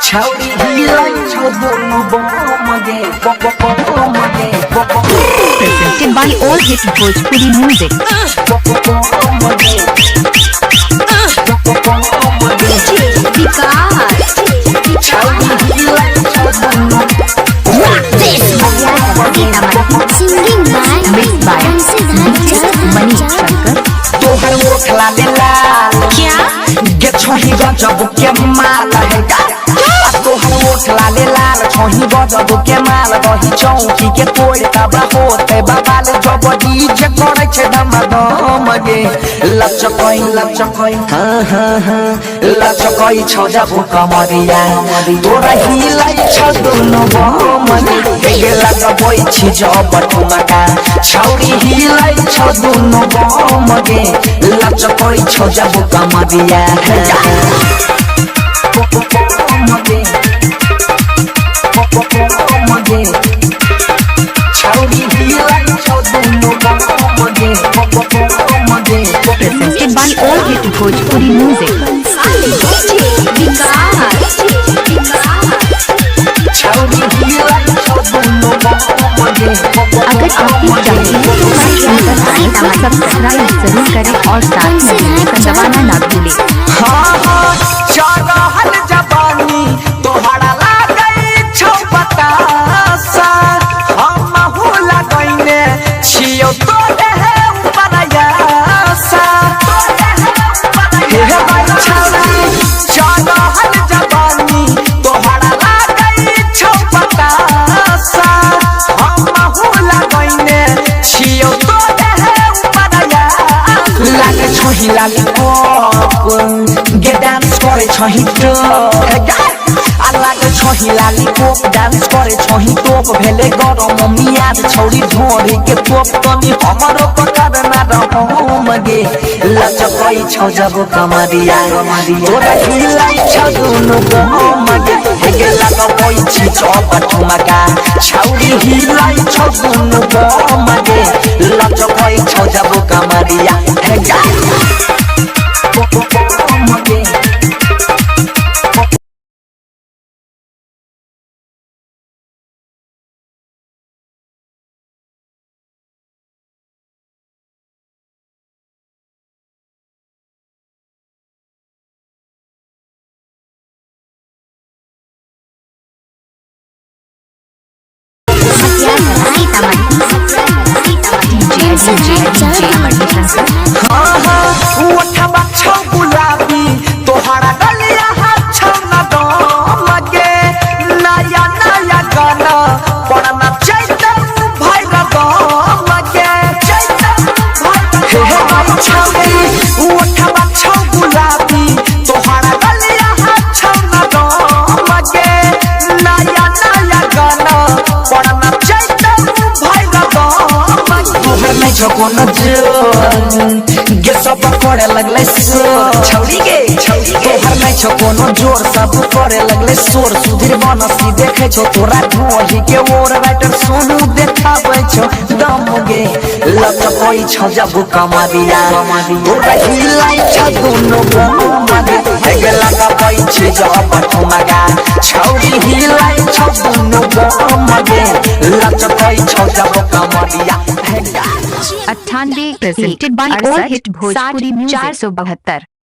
Chowdy hilang chowdunu bomage bomage Presented by All Hit Bhojpuri Music. Singing by Manish Shankar. तोहर ओठला ले लाल क्या गे छोही गजब के माल है तोहर ओठला ले लाल छोही गजब के माल रही चौकी के तोड़ तबा होते बाबाल जब डीजे करे छे दम गे लचकई हां हां हां लचकई छ जब कमरिया तोरा हिलाई छ दुनु बम गे लगबई छी जब ठुमका छौरी हिलाई छ दुनु बम गे लचकई छ जब कमरिया Presented by All Hit Bhojpuri Music. अगर आपकी चाहिए तो सब्सक्राइब जरूर करें और साथ में दबाना ना भूलें। चढ़ल जवानी तोहरा लागई छौ बतासा हमहु लगैने छियौ तोरे उपरयासा हे चढ़ल जवानी तोहरा लागई छौ बतासा हमहु लगैने छियौ तोरे उपरयासा लागे छोही लागे गे डांस करे छही तो लागे छही लाली कोप डांस करे छही तोप भेले गरम मियाद छौरी ढोरी के तोप तनी हमरो पकड़ ना रहम गे लचकई छ जब कमरिया तोरा हिलाई छ दुनु बम गे गे लगबई छी चौप ठुमका छौरी हिलाई छ दुनु बम गे लचकई छ जब कमरिया गुलाबी तोहरा गलिया हाथ न दम गे नया नया गाना पढ़ना चाहिए भाई गम गे गुलाबी तोहरा गलिया हाथ न दम गे नया नया गाना पढ़ना चाहिए भाई गम गे कोनो गे सब करे लगले छौरी गे तोहर नै छौ कोनो जोर सब करे लगले शोर सुधीर बनसी देखे छौ तोरा ढोही के ओर राइटर सोनू देखाबै छौ दम गे लचकई छ जब कमरिया तोरा हिलाई छ दुनु बम गे गे लगबई छी जब ठुमका छौरी हिलाई छ दुनु बम गे लचकई छ जब कमरिया 98 presented by All Hit Bhojpuri Music 472